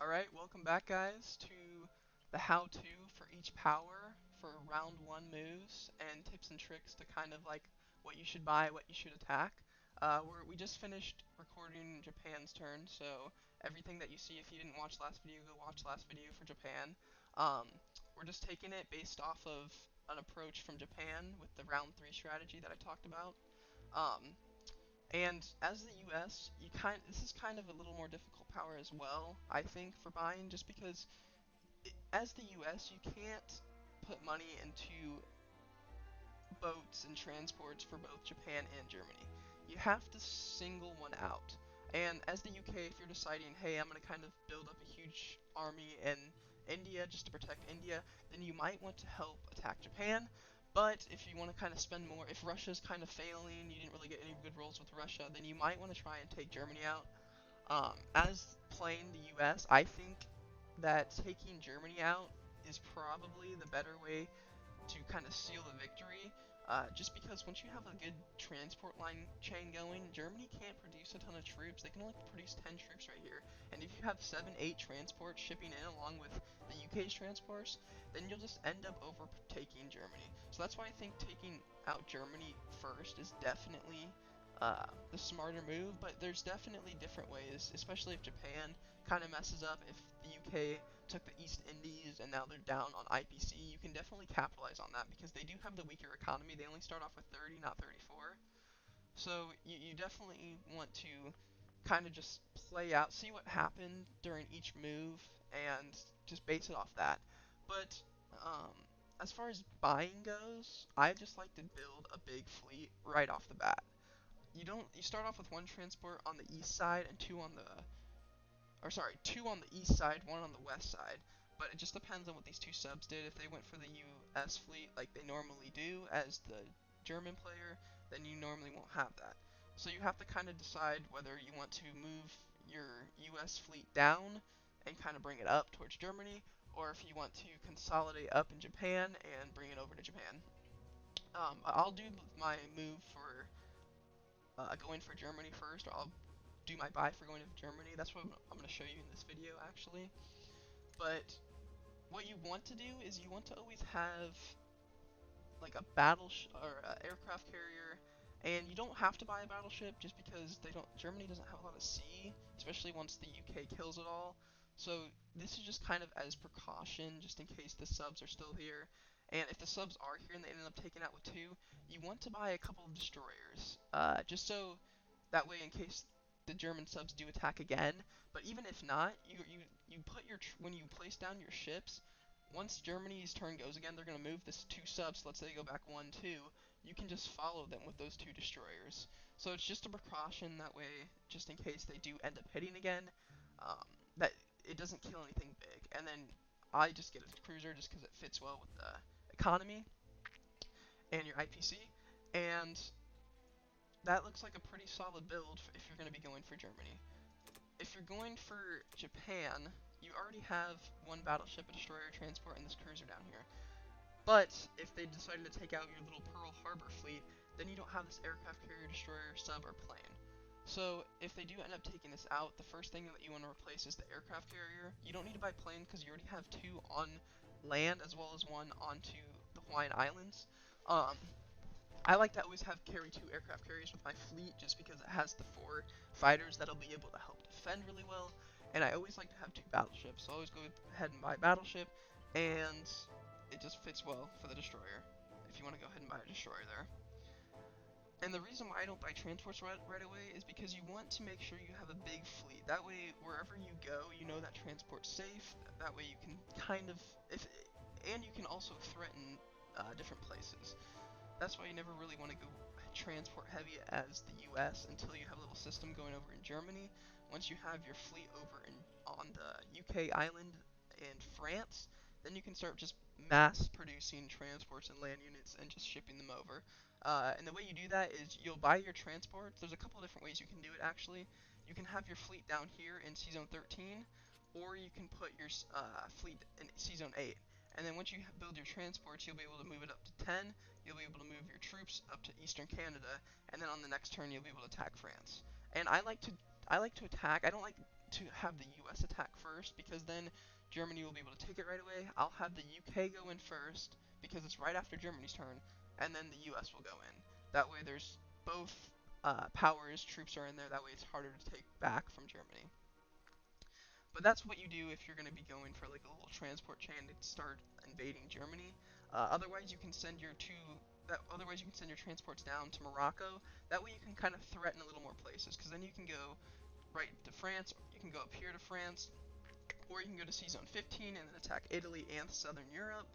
Alright, welcome back guys to the how-to for each power for round 1 moves and tips and tricks to kind of like what you should buy, what you should attack. We just finished recording Japan's turn, so everything that you see, if you didn't watch last video, go watch last video for Japan. Um, we're just taking it based off of an approach from Japan with the round 3 strategy that I talked about. Um, and as the US, this is kind of a little more difficult power as well, I think, for buying, just because as the US, you can't put money into boats and transports for both Japan and Germany. You have to single one out. And as the UK, if you're deciding, hey, I'm going to kind of build up a huge army in India just to protect India, then you might want to help attack Japan. But if you want to kind of spend more, if Russia's kind of failing, you didn't really get any good rolls with Russia, then you might want to try and take Germany out. As playing the US, I think that taking Germany out is probably the better way to kind of seal the victory. Just because once you have a good transport line chain going, Germany can't produce a ton of troops. They can only produce 10 troops right here. And if you have 7, 8 transports shipping in along with the UK's transports, then you'll just end up overtaking Germany. So that's why I think taking out Germany first is definitely the smarter move, but there's definitely different ways, especially if Japan kind of messes up, if the UK took the East Indies and now they're down on IPC, you can definitely capitalize on that because they do have the weaker economy. They only start off with 30, not 34. So you definitely want to kind of just play out, see what happened during each move, and just base it off that. But um, as far as buying goes, I just like to build a big fleet right off the bat. You start off with one transport on the east side and two on the or sorry, two on the east side, one on the west side. But it just depends on what these two subs did. If they went for the US fleet like they normally do as the German player, then you normally won't have that. So you have to kind of decide whether you want to move your US fleet down and kind of bring it up towards Germany, or if you want to consolidate up in Japan and bring it over to Japan. I'll do my move for going for Germany first, or I'll do my buy for going to Germany. That's what I'm going to show you in this video, actually. But what you want to do is you want to always have like a or a aircraft carrier, and you don't have to buy a battleship just because they don't. Germany doesn't have a lot of sea, especially once the UK kills it all. So this is just kind of as precaution, just in case the subs are still here. And if the subs are here and they end up taking out with 2, you want to buy a couple of destroyers, just so that way in case the German subs do attack again. But even if not, you put when you place down your ships, once Germany's turn goes again, they're going to move this 2 subs. Let's say they go back 1, 2. You can just follow them with those 2 destroyers. So it's just a precaution that way, just in case they do end up hitting again, that it doesn't kill anything big. And then I just get a cruiser just because it fits well with the economy and your IPC. And that looks like a pretty solid build if you're going to be going for Germany. If you're going for Japan, you already have one battleship, a destroyer, transport, and this cruiser down here. But if they decided to take out your little Pearl Harbor fleet, then you don't have this aircraft carrier, destroyer, sub, or plane. So if they do end up taking this out, the first thing that you want to replace is the aircraft carrier. You don't need to buy plane because you already have 2 on land as well as 1 onto the Hawaiian Islands. I like to always have carry 2 aircraft carriers with my fleet just because it has the 4 fighters that'll be able to help defend really well. And I always like to have 2 battleships, so I always go ahead and buy a battleship, and it just fits well for the destroyer if you want to go ahead and buy a destroyer there. And the reason why I don't buy transports right away is because you want to make sure you have a big fleet. That way, wherever you go, you know that transport's safe. That way you can kind of, and you can also threaten different places. That's why you never really want to go transport heavy as the US until you have a little system going over in Germany. Once you have your fleet over on the UK island and France, then you can start just mass producing transports and land units and just shipping them over. And the way you do that is you'll buy your transports. There's a couple of different ways you can do it actually. You can have your fleet down here in C-Zone 13, or you can put your fleet in C-Zone 8. And then once you build your transports, you'll be able to move it up to 10, you'll be able to move your troops up to eastern Canada, and then on the next turn you'll be able to attack France. And I like to attack. I don't like to have the US attack first, because then Germany will be able to take it right away. I'll have the UK go in first, because it's right after Germany's turn, and then the US will go in. That way there's both powers, troops are in there, that way it's harder to take back from Germany. But that's what you do if you're going to be going for like a little transport chain to start invading Germany. Otherwise, you can send your transports down to Morocco. That way, you can kind of threaten a little more places, because then you can go right to France. You can go up here to France, or you can go to Sea Zone 15 and then attack Italy and Southern Europe.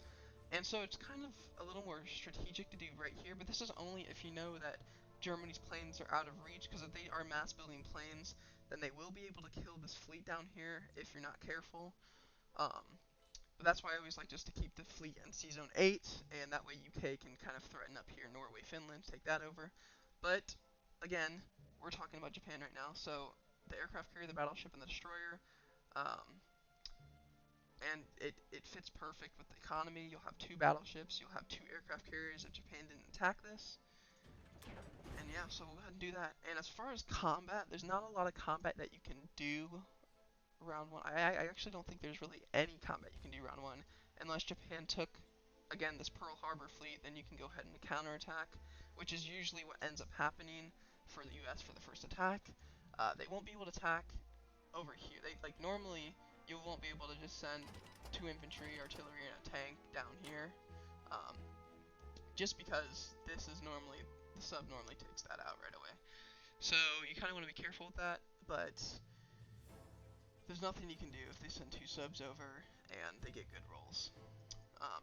And so it's kind of a little more strategic to do right here. But this is only if you know that Germany's planes are out of reach, because if they are mass building planes, then they will be able to kill this fleet down here if you're not careful. But that's why I always like just to keep the fleet in Sea Zone 8, and that way UK can kind of threaten up here Norway, Finland, take that over. But again, we're talking about Japan right now, so the aircraft carrier, the battleship, and the destroyer, and it fits perfect with the economy. You'll have 2 battleships, you'll have 2 aircraft carriers if Japan didn't attack this. And yeah, so we'll go ahead and do that. And as far as combat, there's not a lot of combat that you can do round 1. I actually don't think there's really any combat you can do round 1, unless Japan took, again, this Pearl Harbor fleet, then you can go ahead and counterattack, which is usually what ends up happening for the US for the first attack. They won't be able to attack over here. Normally, you won't be able to just send 2 infantry, artillery, and a tank down here, um, just because this is normally, the sub normally takes that out right away. So you kind of want to be careful with that, but there's nothing you can do if they send 2 subs over and they get good rolls.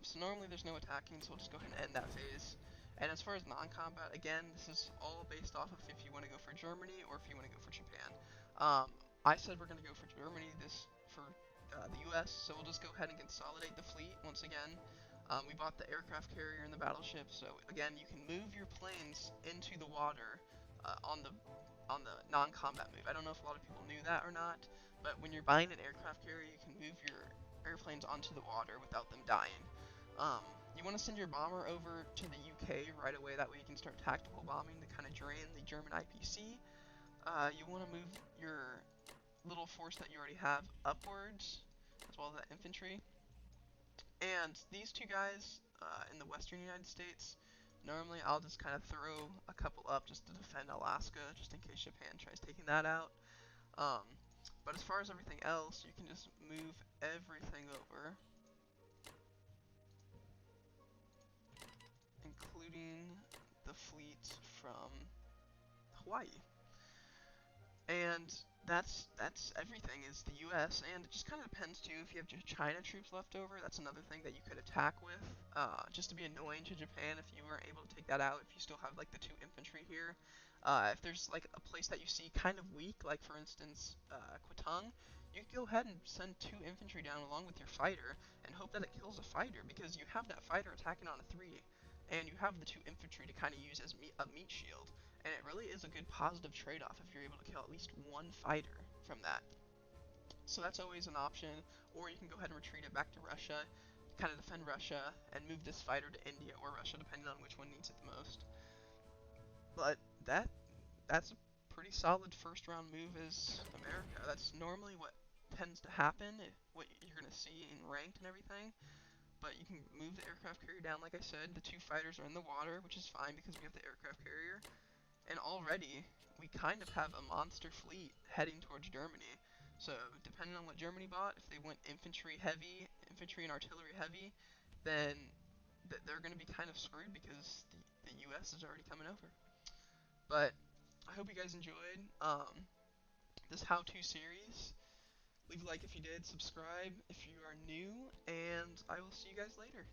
So normally there's no attacking, so we'll just go ahead and end that phase. And as far as non-combat, again, this is all based off of if you want to go for Germany or if you want to go for Japan. I said we're going to go for Germany, for the US, so we'll just go ahead and consolidate the fleet once again. We bought the aircraft carrier and the battleship, so again, you can move your planes into the water on the non-combat move. I don't know if a lot of people knew that or not, but when you're buying an aircraft carrier, you can move your airplanes onto the water without them dying. You want to send your bomber over to the UK right away, that way you can start tactical bombing to kind of drain the German IPC. You want to move your little force that you already have upwards, as well as that infantry. And these 2 guys in the western United States, normally I'll just kind of throw a couple up just to defend Alaska, just in case Japan tries taking that out. But as far as everything else, you can just move everything over, including the fleet from Hawaii. And that's everything is the US, and it just kind of depends too if you have China troops left over. That's another thing that you could attack with, just to be annoying to Japan if you weren't able to take that out. If you still have like the 2 infantry here, if there's like a place that you see kind of weak, like for instance Kwetang, you can go ahead and send 2 infantry down along with your fighter and hope that it kills a fighter, because you have that fighter attacking on a 3, and you have the 2 infantry to kind of use as a meat shield. And it really is a good positive trade-off if you're able to kill at least 1 fighter from that. So that's always an option, or you can go ahead and retreat it back to Russia, kind of defend Russia, and move this fighter to India or Russia, depending on which one needs it the most. But that's a pretty solid first round move as America. That's normally what tends to happen, what you're going to see in ranked and everything. But you can move the aircraft carrier down, like I said. The 2 fighters are in the water, which is fine because we have the aircraft carrier. And already, we kind of have a monster fleet heading towards Germany. So, depending on what Germany bought, if they went infantry and artillery heavy, then they're going to be kind of screwed because the US is already coming over. But, I hope you guys enjoyed this how-to series. Leave a like if you did, subscribe if you are new, and I will see you guys later.